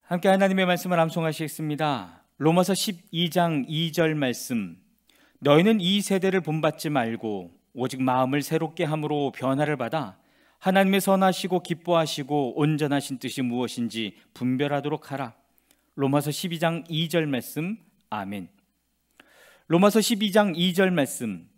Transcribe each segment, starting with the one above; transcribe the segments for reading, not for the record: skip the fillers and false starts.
함께 하나님의 말씀을 암송하시겠습니다. 로마서 12장 2절 말씀. 너희는 이 세대를 본받지 말고 오직 마음을 새롭게 함으로 변화를 받아 하나님의 선하시고 기뻐하시고 온전하신 뜻이 무엇인지 분별하도록 하라. 로마서 12장 2절 말씀. 아멘. 로마서 12장 2절 말씀.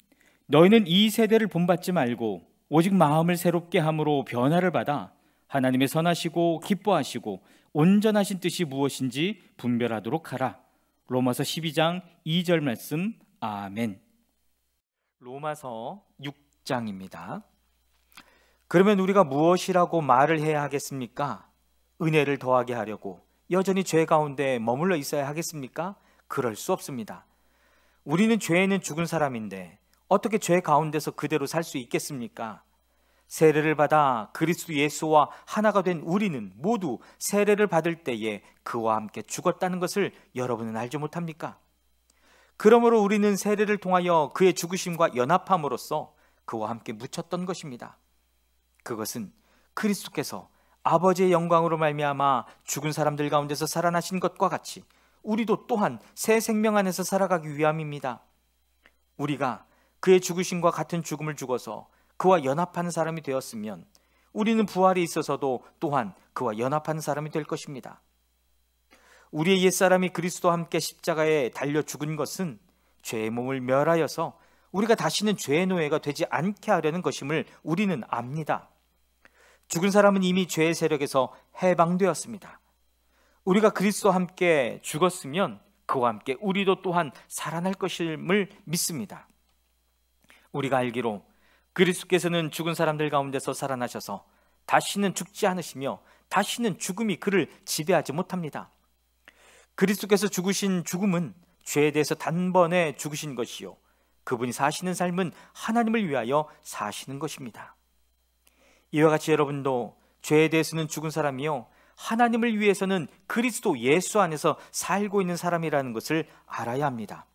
너희는 이 세대를 본받지 말고 오직 마음을 새롭게 함으로 변화를 받아 하나님의 선하시고 기뻐하시고 온전하신 뜻이 무엇인지 분별하도록 하라. 로마서 12장 2절 말씀. 아멘. 로마서 6장입니다. 그러면 우리가 무엇이라고 말을 해야 하겠습니까? 은혜를 더하게 하려고 여전히 죄 가운데 머물러 있어야 하겠습니까? 그럴 수 없습니다. 우리는 죄에는 죽은 사람인데 어떻게 죄 가운데서 그대로 살 수 있겠습니까? 세례를 받아 그리스도 예수와 하나가 된 우리는 모두 세례를 받을 때에 그와 함께 죽었다는 것을 여러분은 알지 못합니까? 그러므로 우리는 세례를 통하여 그의 죽으심과 연합함으로써 그와 함께 묻혔던 것입니다. 그것은 그리스도께서 아버지의 영광으로 말미암아 죽은 사람들 가운데서 살아나신 것과 같이 우리도 또한 새 생명 안에서 살아가기 위함입니다. 우리가 그의 죽으심과 같은 죽음을 죽어서 그와 연합하는 사람이 되었으면 우리는 부활이 있어서도 또한 그와 연합하는 사람이 될 것입니다. 우리의 옛사람이 그리스도와 함께 십자가에 달려 죽은 것은 죄의 몸을 멸하여서 우리가 다시는 죄의 노예가 되지 않게 하려는 것임을 우리는 압니다. 죽은 사람은 이미 죄의 세력에서 해방되었습니다. 우리가 그리스도와 함께 죽었으면 그와 함께 우리도 또한 살아날 것임을 믿습니다. 우리가 알기로 그리스도께서는 죽은 사람들 가운데서 살아나셔서 다시는 죽지 않으시며 다시는 죽음이 그를 지배하지 못합니다. 그리스도께서 죽으신 죽음은 죄에 대해서 단번에 죽으신 것이요, 그분이 사시는 삶은 하나님을 위하여 사시는 것입니다. 이와 같이 여러분도 죄에 대해서는 죽은 사람이요, 하나님을 위해서는 그리스도 예수 안에서 살고 있는 사람이라는 것을 알아야 합니다.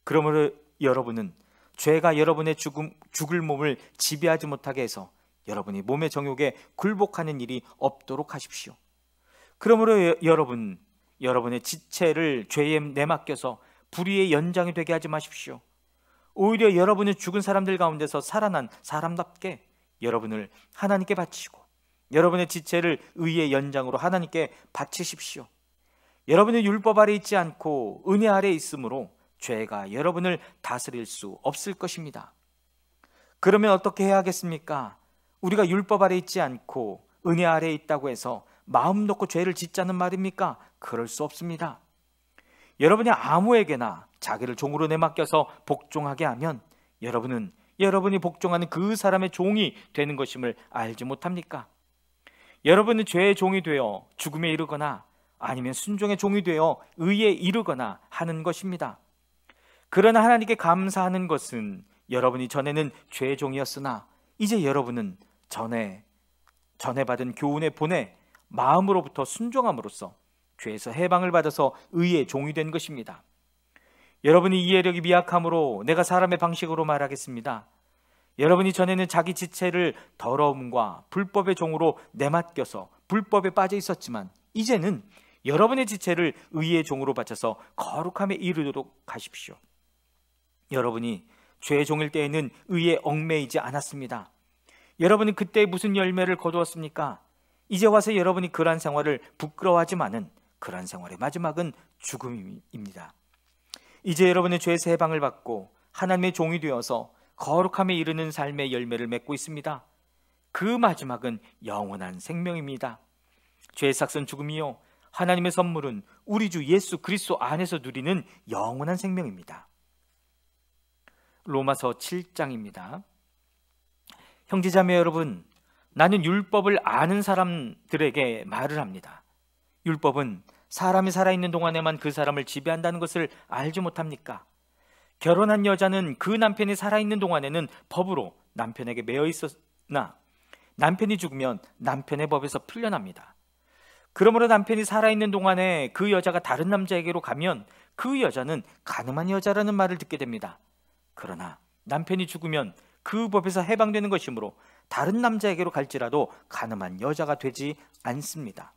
그러므로 여러분은 죄가 여러분의 죽을 몸을 지배하지 못하게 해서 여러분이 몸의 정욕에 굴복하는 일이 없도록 하십시오. 그러므로 여러분의 지체를 죄에 내맡겨서 불의의 연장이 되게 하지 마십시오. 오히려 여러분은 죽은 사람들 가운데서 살아난 사람답게 여러분을 하나님께 바치고 여러분의 지체를 의의 연장으로 하나님께 바치십시오. 여러분은 율법 아래 있지 않고 은혜 아래 있으므로 죄가 여러분을 다스릴 수 없을 것입니다. 그러면 어떻게 해야 하겠습니까? 우리가 율법 아래 있지 않고 은혜 아래 있다고 해서 마음 놓고 죄를 짓자는 말입니까? 그럴 수 없습니다. 여러분이 아무에게나 자기를 종으로 내맡겨서 복종하게 하면 여러분은 여러분이 복종하는 그 사람의 종이 되는 것임을 알지 못합니까? 여러분은 죄의 종이 되어 죽음에 이르거나 아니면 순종의 종이 되어 의에 이르거나 하는 것입니다. 그러나 하나님께 감사하는 것은 여러분이 전에는 죄의 종이었으나 이제 여러분은 전에 받은 교훈의 본에 마음으로부터 순종함으로써 죄에서 해방을 받아서 의의 종이 된 것입니다. 여러분이 이해력이 미약함으로 내가 사람의 방식으로 말하겠습니다. 여러분이 전에는 자기 지체를 더러움과 불법의 종으로 내맡겨서 불법에 빠져 있었지만 이제는 여러분의 지체를 의의 종으로 바쳐서 거룩함에 이르도록 하십시오. 여러분이 죄의 종일 때에는 의에 얽매이지 않았습니다. 여러분이 그때 무슨 열매를 거두었습니까? 이제 와서 여러분이 그러한 생활을 부끄러워하지만은 그러한 생활의 마지막은 죽음입니다. 이제 여러분의 죄에서 해방을 받고 하나님의 종이 되어서 거룩함에 이르는 삶의 열매를 맺고 있습니다. 그 마지막은 영원한 생명입니다. 죄의 삭선 죽음이요, 하나님의 선물은 우리 주 예수 그리스도 안에서 누리는 영원한 생명입니다. 로마서 7장입니다. 형제자매 여러분, 나는 율법을 아는 사람들에게 말을 합니다. 율법은 사람이 살아있는 동안에만 그 사람을 지배한다는 것을 알지 못합니까? 결혼한 여자는 그 남편이 살아있는 동안에는 법으로 남편에게 매여 있었으나 남편이 죽으면 남편의 법에서 풀려납니다. 그러므로 남편이 살아있는 동안에 그 여자가 다른 남자에게로 가면 그 여자는 가늠한 여자라는 말을 듣게 됩니다. 그러나 남편이 죽으면 그 법에서 해방되는 것이므로 다른 남자에게로 갈지라도 가늠한 여자가 되지 않습니다.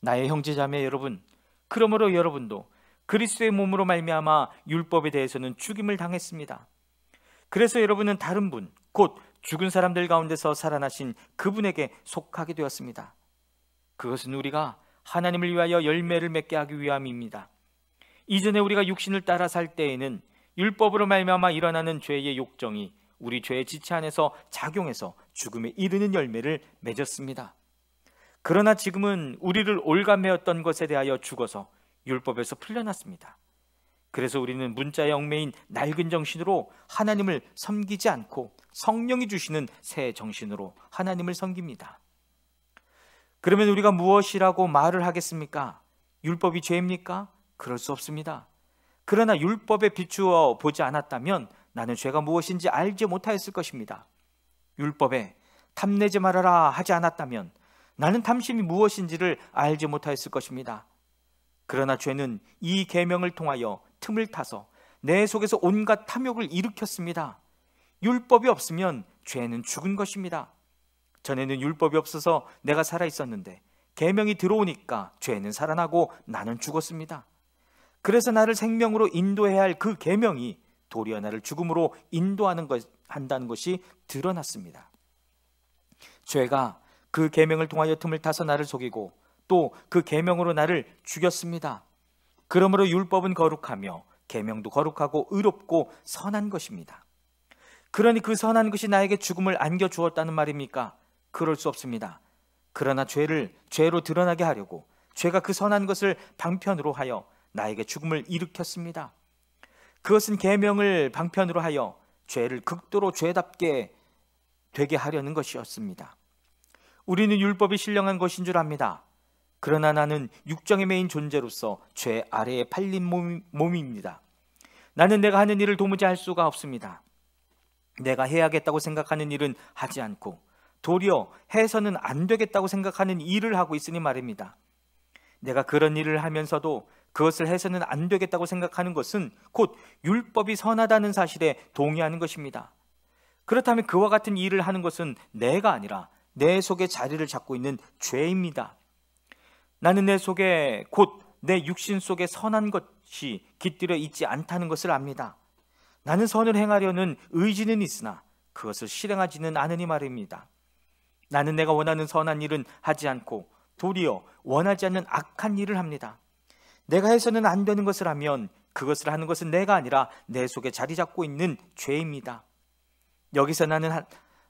나의 형제자매 여러분, 그러므로 여러분도 그리스도의 몸으로 말미암아 율법에 대해서는 죽임을 당했습니다. 그래서 여러분은 다른 분, 곧 죽은 사람들 가운데서 살아나신 그분에게 속하게 되었습니다. 그것은 우리가 하나님을 위하여 열매를 맺게 하기 위함입니다. 이전에 우리가 육신을 따라 살 때에는 율법으로 말미암아 일어나는 죄의 욕정이 우리 죄의 지체 안에서 작용해서 죽음에 이르는 열매를 맺었습니다. 그러나 지금은 우리를 올가매었던 것에 대하여 죽어서 율법에서 풀려났습니다. 그래서 우리는 문자의 얽매인 낡은 정신으로 하나님을 섬기지 않고 성령이 주시는 새 정신으로 하나님을 섬깁니다. 그러면 우리가 무엇이라고 말을 하겠습니까? 율법이 죄입니까? 그럴 수 없습니다. 그러나 율법에 비추어 보지 않았다면 나는 죄가 무엇인지 알지 못하였을 것입니다. 율법에 탐내지 말아라 하지 않았다면 나는 탐심이 무엇인지를 알지 못하였을 것입니다. 그러나 죄는 이 계명을 통하여 틈을 타서 내 속에서 온갖 탐욕을 일으켰습니다. 율법이 없으면 죄는 죽은 것입니다. 전에는 율법이 없어서 내가 살아 있었는데 계명이 들어오니까 죄는 살아나고 나는 죽었습니다. 그래서 나를 생명으로 인도해야 할 그 계명이 도리어 나를 죽음으로 한다는 것이 드러났습니다. 죄가 그 계명을 통하여 틈을 타서 나를 속이고 또 그 계명으로 나를 죽였습니다. 그러므로 율법은 거룩하며 계명도 거룩하고 의롭고 선한 것입니다. 그러니 그 선한 것이 나에게 죽음을 안겨주었다는 말입니까? 그럴 수 없습니다. 그러나 죄로 드러나게 하려고 죄가 그 선한 것을 방편으로 하여 나에게 죽음을 일으켰습니다. 그것은 계명을 방편으로 하여 죄를 극도로 죄답게 되게 하려는 것이었습니다. 우리는 율법이 신령한 것인 줄 압니다. 그러나 나는 육정에 매인 존재로서 죄 아래에 팔린 몸입니다. 나는 내가 하는 일을 도무지 할 수가 없습니다. 내가 해야겠다고 생각하는 일은 하지 않고 도리어 해서는 안 되겠다고 생각하는 일을 하고 있으니 말입니다. 내가 그런 일을 하면서도 그것을 해서는 안 되겠다고 생각하는 것은 곧 율법이 선하다는 사실에 동의하는 것입니다. 그렇다면 그와 같은 일을 하는 것은 내가 아니라 내 속에 자리를 잡고 있는 죄입니다. 나는 내 속에 곧 내 육신 속에 선한 것이 깃들여 있지 않다는 것을 압니다. 나는 선을 행하려는 의지는 있으나 그것을 실행하지는 않으니 말입니다. 나는 내가 원하는 선한 일은 하지 않고 도리어 원하지 않는 악한 일을 합니다. 내가 해서는 안 되는 것을 하면 그것을 하는 것은 내가 아니라 내 속에 자리 잡고 있는 죄입니다. 여기서 나는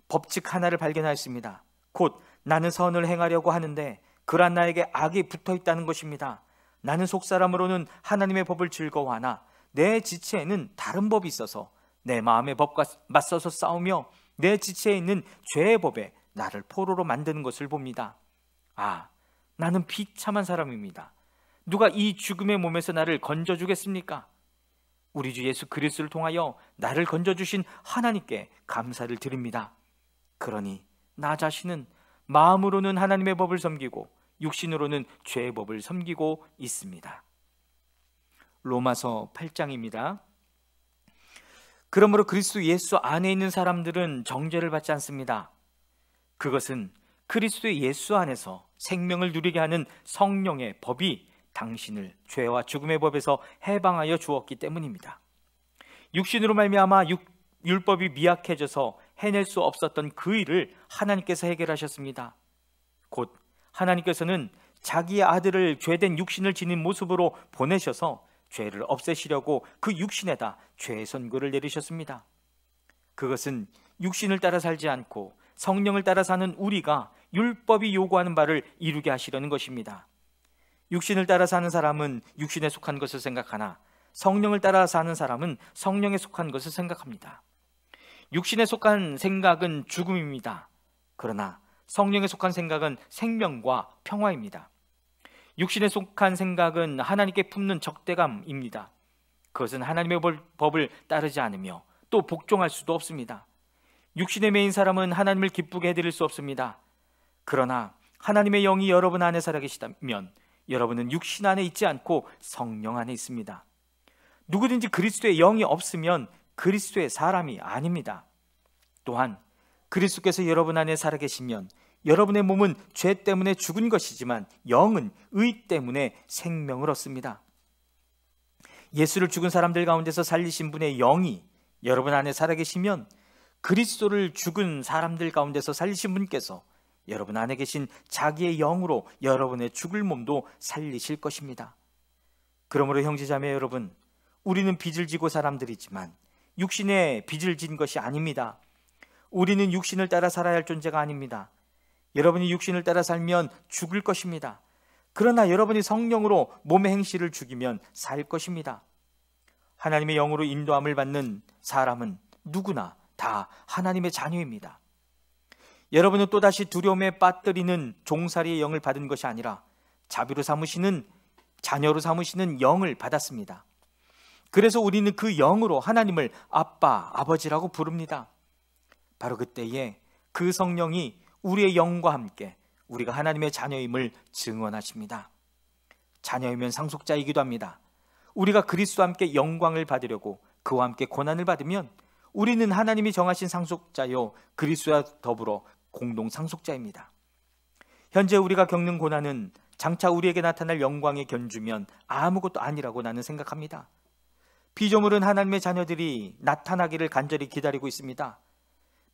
법칙 하나를 발견하였습니다. 곧 나는 선을 행하려고 하는데 그러한 나에게 악이 붙어 있다는 것입니다. 나는 속사람으로는 하나님의 법을 즐거워하나 내 지체에는 다른 법이 있어서 내 마음의 법과 맞서서 싸우며 내 지체에 있는 죄의 법에 나를 포로로 만드는 것을 봅니다. 나는 비참한 사람입니다. 누가 이 죽음의 몸에서 나를 건져주겠습니까? 우리 주 예수 그리스도를 통하여 나를 건져주신 하나님께 감사를 드립니다. 그러니 나 자신은 마음으로는 하나님의 법을 섬기고 육신으로는 죄의 법을 섬기고 있습니다. 로마서 8장입니다. 그러므로 그리스도 예수 안에 있는 사람들은 정죄를 받지 않습니다. 그것은 그리스도의 예수 안에서 생명을 누리게 하는 성령의 법이 당신을 죄와 죽음의 법에서 해방하여 주었기 때문입니다. 육신으로 말미암아 율법이 미약해져서 해낼 수 없었던 그 일을 하나님께서 해결하셨습니다. 곧 하나님께서는 자기의 아들을 죄된 육신을 지닌 모습으로 보내셔서 죄를 없애시려고 그 육신에다 죄의 선고를 내리셨습니다. 그것은 육신을 따라 살지 않고 성령을 따라 사는 우리가 율법이 요구하는 바를 이루게 하시려는 것입니다. 육신을 따라 사는 사람은 육신에 속한 것을 생각하나 성령을 따라 사는 사람은 성령에 속한 것을 생각합니다. 육신에 속한 생각은 죽음입니다. 그러나 성령에 속한 생각은 생명과 평화입니다. 육신에 속한 생각은 하나님께 품는 적대감입니다. 그것은 하나님의 법을 따르지 않으며 또 복종할 수도 없습니다. 육신에 매인 사람은 하나님을 기쁘게 해드릴 수 없습니다. 그러나 하나님의 영이 여러분 안에 살아계시다면 여러분은 육신 안에 있지 않고 성령 안에 있습니다. 누구든지 그리스도의 영이 없으면 그리스도의 사람이 아닙니다. 또한 그리스도께서 여러분 안에 살아계시면 여러분의 몸은 죄 때문에 죽은 것이지만 영은 의 때문에 생명을 얻습니다. 예수를 죽은 사람들 가운데서 살리신 분의 영이 여러분 안에 살아계시면 그리스도를 죽은 사람들 가운데서 살리신 분께서 여러분 안에 계신 자기의 영으로 여러분의 죽을 몸도 살리실 것입니다. 그러므로 형제자매 여러분, 우리는 빚을 지고 사람들이지만 육신에 빚을 진 것이 아닙니다. 우리는 육신을 따라 살아야 할 존재가 아닙니다. 여러분이 육신을 따라 살면 죽을 것입니다. 그러나 여러분이 성령으로 몸의 행실을 죽이면 살 것입니다. 하나님의 영으로 인도함을 받는 사람은 누구나 다 하나님의 자녀입니다. 여러분은 또다시 두려움에 빠뜨리는 종살이의 영을 받은 것이 아니라 자비로 삼으시는, 자녀로 삼으시는 영을 받았습니다. 그래서 우리는 그 영으로 하나님을 아빠, 아버지라고 부릅니다. 바로 그때에 그 성령이 우리의 영과 함께 우리가 하나님의 자녀임을 증언하십니다. 자녀이면 상속자이기도 합니다. 우리가 그리스도와 함께 영광을 받으려고 그와 함께 고난을 받으면 우리는 하나님이 정하신 상속자요 그리스도와 더불어 공동 상속자입니다. 현재 우리가 겪는 고난은 장차 우리에게 나타날 영광에 견주면 아무것도 아니라고 나는 생각합니다. 피조물은 하나님의 자녀들이 나타나기를 간절히 기다리고 있습니다.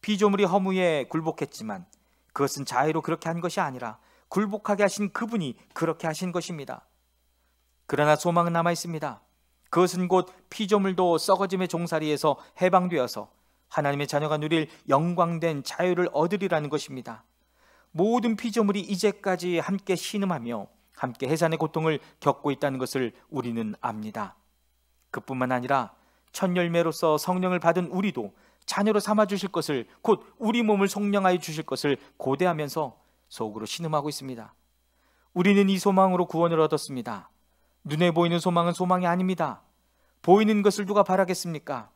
피조물이 허무에 굴복했지만 그것은 자의로 그렇게 한 것이 아니라 굴복하게 하신 그분이 그렇게 하신 것입니다. 그러나 소망은 남아 있습니다. 그것은 곧 피조물도 썩어짐의 종살이에서 해방되어서 하나님의 자녀가 누릴 영광된 자유를 얻으리라는 것입니다. 모든 피조물이 이제까지 함께 신음하며 함께 해산의 고통을 겪고 있다는 것을 우리는 압니다. 그뿐만 아니라 첫 열매로서 성령을 받은 우리도 자녀로 삼아주실 것을, 곧 우리 몸을 속량하여 주실 것을 고대하면서 속으로 신음하고 있습니다. 우리는 이 소망으로 구원을 얻었습니다. 눈에 보이는 소망은 소망이 아닙니다. 보이는 것을 누가 바라겠습니까?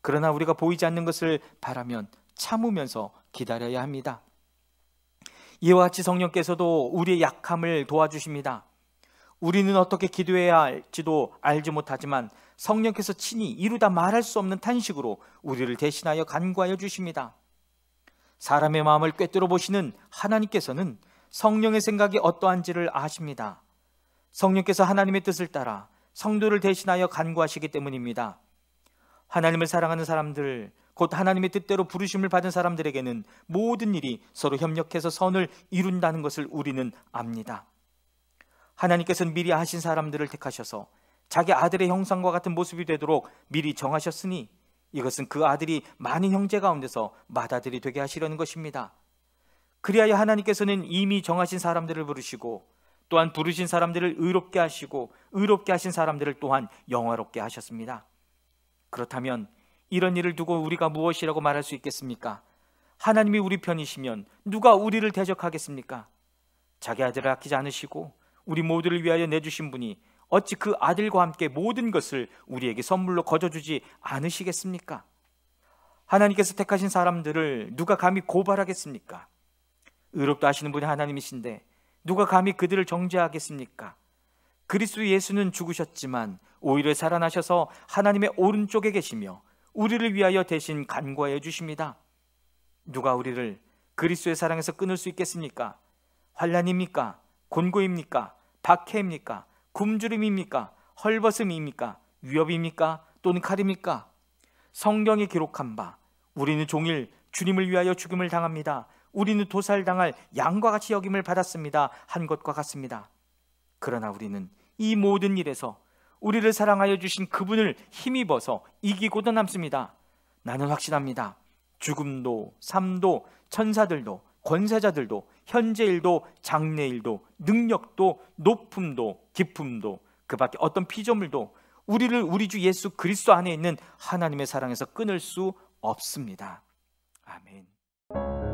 그러나 우리가 보이지 않는 것을 바라면 참으면서 기다려야 합니다. 이와 같이 성령께서도 우리의 약함을 도와주십니다. 우리는 어떻게 기도해야 할지도 알지 못하지만 성령께서 친히 이루다 말할 수 없는 탄식으로 우리를 대신하여 간구하여 주십니다. 사람의 마음을 꿰뚫어 보시는 하나님께서는 성령의 생각이 어떠한지를 아십니다. 성령께서 하나님의 뜻을 따라 성도를 대신하여 간구하시기 때문입니다. 하나님을 사랑하는 사람들, 곧 하나님의 뜻대로 부르심을 받은 사람들에게는 모든 일이 서로 협력해서 선을 이룬다는 것을 우리는 압니다. 하나님께서는 미리 아신 사람들을 택하셔서 자기 아들의 형상과 같은 모습이 되도록 미리 정하셨으니 이것은 그 아들이 많은 형제 가운데서 맏아들이 되게 하시려는 것입니다. 그리하여 하나님께서는 이미 정하신 사람들을 부르시고 또한 부르신 사람들을 의롭게 하시고 의롭게 하신 사람들을 또한 영화롭게 하셨습니다. 그렇다면 이런 일을 두고 우리가 무엇이라고 말할 수 있겠습니까? 하나님이 우리 편이시면 누가 우리를 대적하겠습니까? 자기 아들을 아끼지 않으시고 우리 모두를 위하여 내주신 분이 어찌 그 아들과 함께 모든 것을 우리에게 선물로 거저주지 않으시겠습니까? 하나님께서 택하신 사람들을 누가 감히 고발하겠습니까? 의롭다 하시는 분이 하나님이신데 누가 감히 그들을 정죄하겠습니까? 그리스도 예수는 죽으셨지만 오히려 살아나셔서 하나님의 오른쪽에 계시며 우리를 위하여 대신 간구하여 주십니다. 누가 우리를 그리스도의 사랑에서 끊을 수 있겠습니까? 환난입니까? 곤고입니까? 박해입니까? 굶주림입니까? 헐벗음입니까? 위협입니까? 또는 칼입니까? 성경에 기록한 바 우리는 종일 주님을 위하여 죽임을 당합니다. 우리는 도살당할 양과 같이 여김을 받았습니다. 한 것과 같습니다. 그러나 우리는 이 모든 일에서 우리를 사랑하여 주신 그분을 힘입어서 이기고도 남습니다. 나는 확신합니다. 죽음도 삶도 천사들도 권세자들도 현재일도 장래일도 능력도 높음도 깊음도 그 밖에 어떤 피조물도 우리를 우리 주 예수 그리스도 안에 있는 하나님의 사랑에서 끊을 수 없습니다. 아멘.